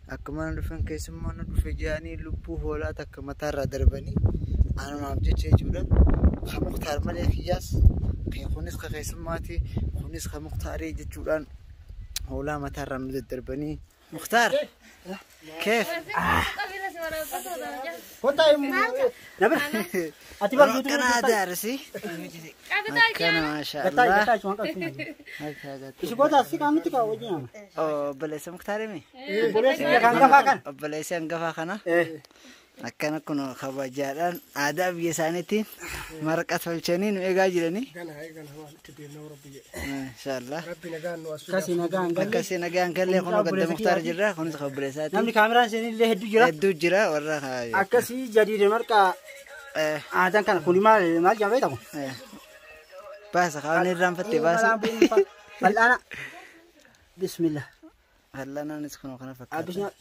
أكمل رفن كيسمان رفن جاني لبوه ولا تكمل دربني أنا ما أبجي شيء جودا خمختار ملك خياس كي خونس كيسماتي خونس خمختاري جتولان ولا ما ترى من دربني مختار كيف كنا دارسي كنا ما شاء الله بليس مختاري بليس أنقفا كنا أكنا كنا خواجاران آداب يسانتين مرقة فلشانين ويجاجرني إن شاء الله كاسي نجان كله كنا قد مختار جرا كنا خبرة ساتي نمني كاميرا سيني اللي هدو جرا ورا هاي أكاسي جديد مرقة آدم كان كل ما جابه تامو بس خاوني رام فتي بس فالأنا بسم الله هلا أنا نسخن وخنا فكر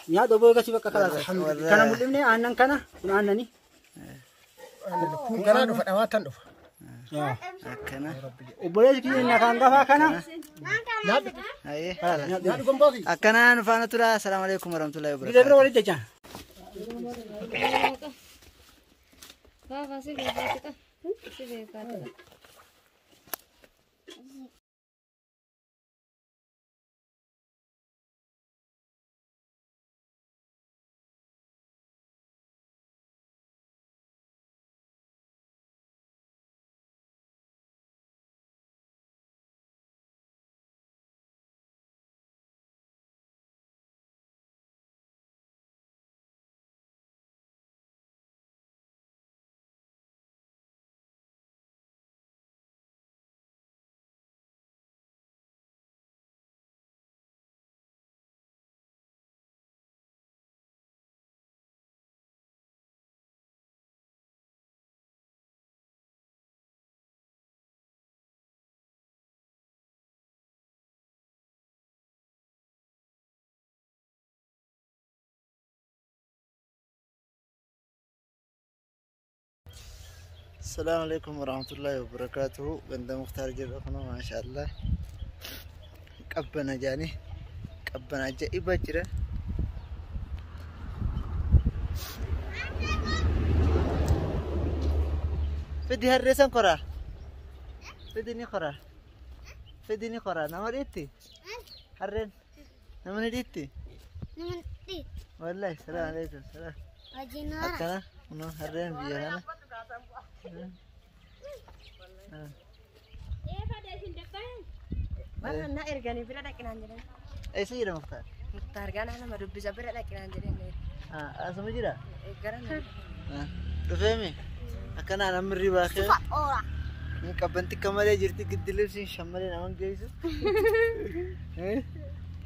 يا دوبو كسي بكا خلاص كان ملمني أنن كنا كنا أنني كنا دفع أواتن دفع يا كنا وبلش كذي نكان دفع كنا أيه يا كنا نفعنا ترى السلام عليكم ورحمة الله كذا وبركاته ولد جان السلام عليكم ورحمة الله وبركاته. بند مختار جرقنا ما شاء الله. كبنا جاني كبنا جاي بجرا. فدي هالرسم كرا. فديني كرا. فديني كرا. نمر إتي. هرين. نمر إتي. نمر إتي. والله السلام عليكم. السلام. أكنا منو هرين بيجانا. ما أنا إرجاني بلا لكن عندنا. إيش يجرا مختار؟ مختار كان أنا ما ربي جبر لكن عندنا. أسمع جرا؟ إرجانا. تفهمي؟ أكنا أنا مري باخي. أورا. كابنتي كمالي جرتي قدلي سين شمالي نامن جايسو.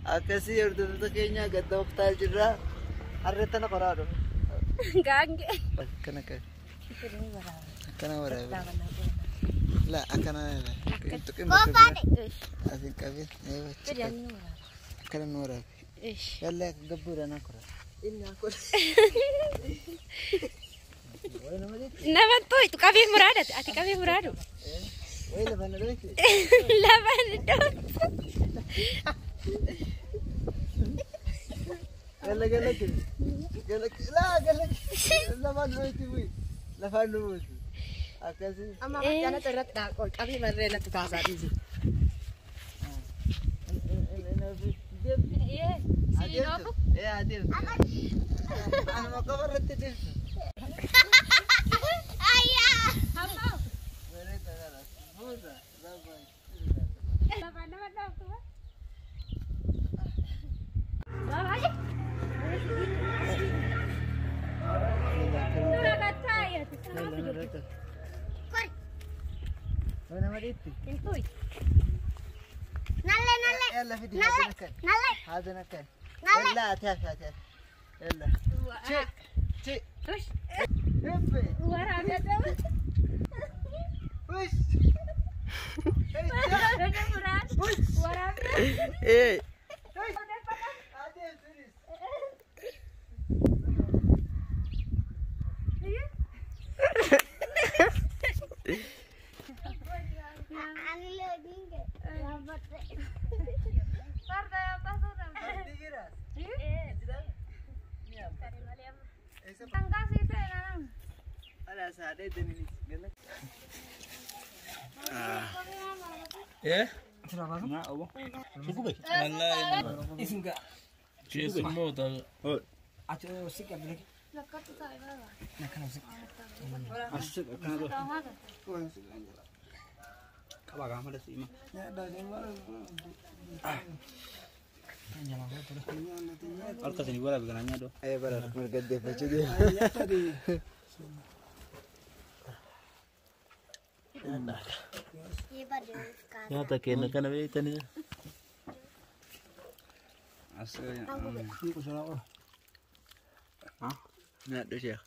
أكاسي يردو تكينيا قد مختار جرا. أريتنا قرارو. Gangge. كنا كنا. كنا ورا. لا أكنا لا. أنت كم بتقول؟ أزين كابين. أيوة. كنا نورا. إيش؟ يلا قبور أنا كرا. إني أقول. نبى توي تو كابين مرادة. أتي كابين مرادو. وين لبنا دوت؟ لبنا دوت. قال لك لا ما نويتي وي لا فانوت أكاسي أما أنا ترى تقول كابين مرة لا تتعصبي. عديل أنا ما قبرت تدل أيا وين مريتي؟ انتوي نلا يلا فيدي هذا نكال هذا نكال لا تعال يلا شي وش هبي ورا هذا وش هذا مراد ورا ايه Sarda ya pasó. Ala saade denini. ايه Sira baru. ما ابو Cukup ya? والله Isinga. شيء اسمه ده Acu sik ya beli. Nak kan sik. الشق كان ده كبا كان ده سيما Ya dah ni baru. Jangan lupa tu. ارقص اللي ولا بقناña ده Ay bara mergade fachude. Ya tadi. يا تكين كان بيتني اسيا Ni ko sala ko. ها Na do Sheikh.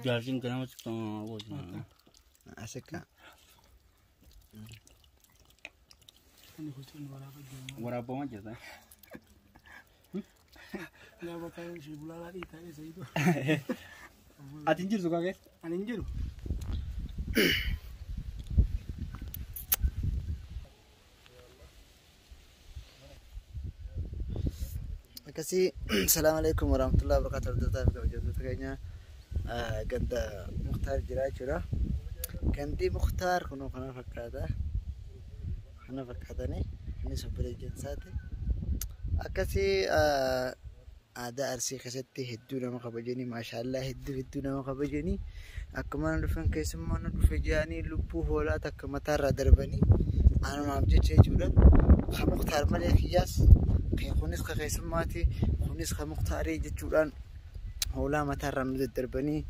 جالسين كنا مستوى وجهنا Asika. Ni ko sala wala ko. ورا بوما جدا Ya bakal si bulala di tadi saya itu. atinjir suka guys Anin juru. Makasih. Assalamualaikum warahmatullahi wabarakatuh. Tetap kawajatu kayaknya ganda Mukhtar jira jira. Ganti Mukhtar kuno kana fakkaata. Kana fakkaata ne. Ini sobere jensaate. Akkasii aadaa arsii keessatti hedduu nama kabajanii maashaallah hedduu nama kabajanii akkuma dhufan keessummaa nu dhufe jedhanii lubbuu hoolaa takka mataarraa darbanii anumaaf jecha jechuudha. Ka Mukhtaar malee kiyyaas kunis ka keessummaati kunis ka Mukhtaarii jechuudhaan hoolaa mataarraa nu daddarbanii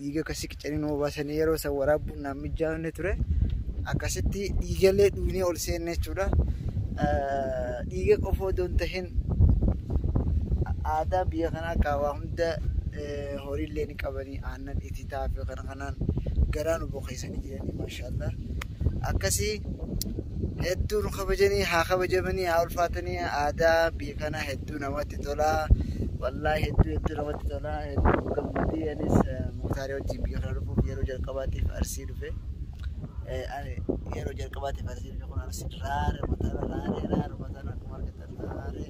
dhiiga kasii qicanii nu baasanii yeroo san waraabbuun naan mijaa'anne ture akkasitti dhiigallee dhuunee ol seenne jechuudha. Dhiiga qofa odoo hin tahin aadaa biyya kanaa kaawaa hunda horiillee ni qabanii aannan ititaa fi kana kanaan garaa nu boqeessanii jiranii maashaallah. Akkasii hedduu nu kabajanii haa kabajamanii haa ulfaatanii aadaa biyya kanaa hedduu namatti tolaa. Wallaahi hedduu namatti tolaa. Hedduu gammadii anis Muktaarii wajjin biyya kana dhufuuf yeroo jalqabaatiif Arsii dhufe. Yeroo jalqabaatiif Arsii dhufe kun Arsii raare mataan akkuma argitan raare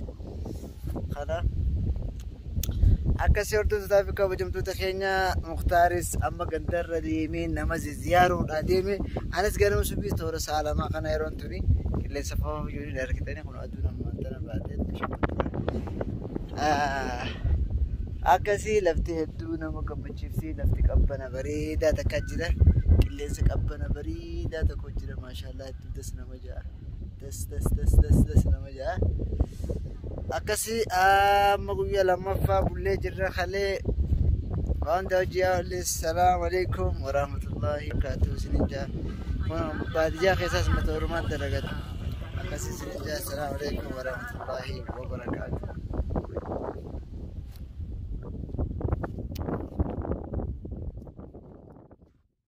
kana. Akkasii hordoftoota fi kabajamtoota keenya Mukhtaaris amma gandarra deemee nama ziyaaruudhaan deeme anis ganama subii toora sa'a lamaa kana yeroon tuni qilleensa fafaa ijoolleen argitanii kun aduun amma antana baatee akkasii lafti hedduu nama gammachiifti lafti qabbana bareedaa takka jira qilleensa qabbana bareedaa tokko jira maashaallah hedduu das nama ja'a das nama ja'a. Akkasii amma guyyaa lammaffaa bullee jirra kalee waan daawjiyaa ollee salaamu alaikum warahmatullahi wabarakatuh isinin jaa baadiyyaa keessaas mata orumaan dalagatu akkasii isinin jaa salaamu alaikum warahmatullahi wabarakatuh.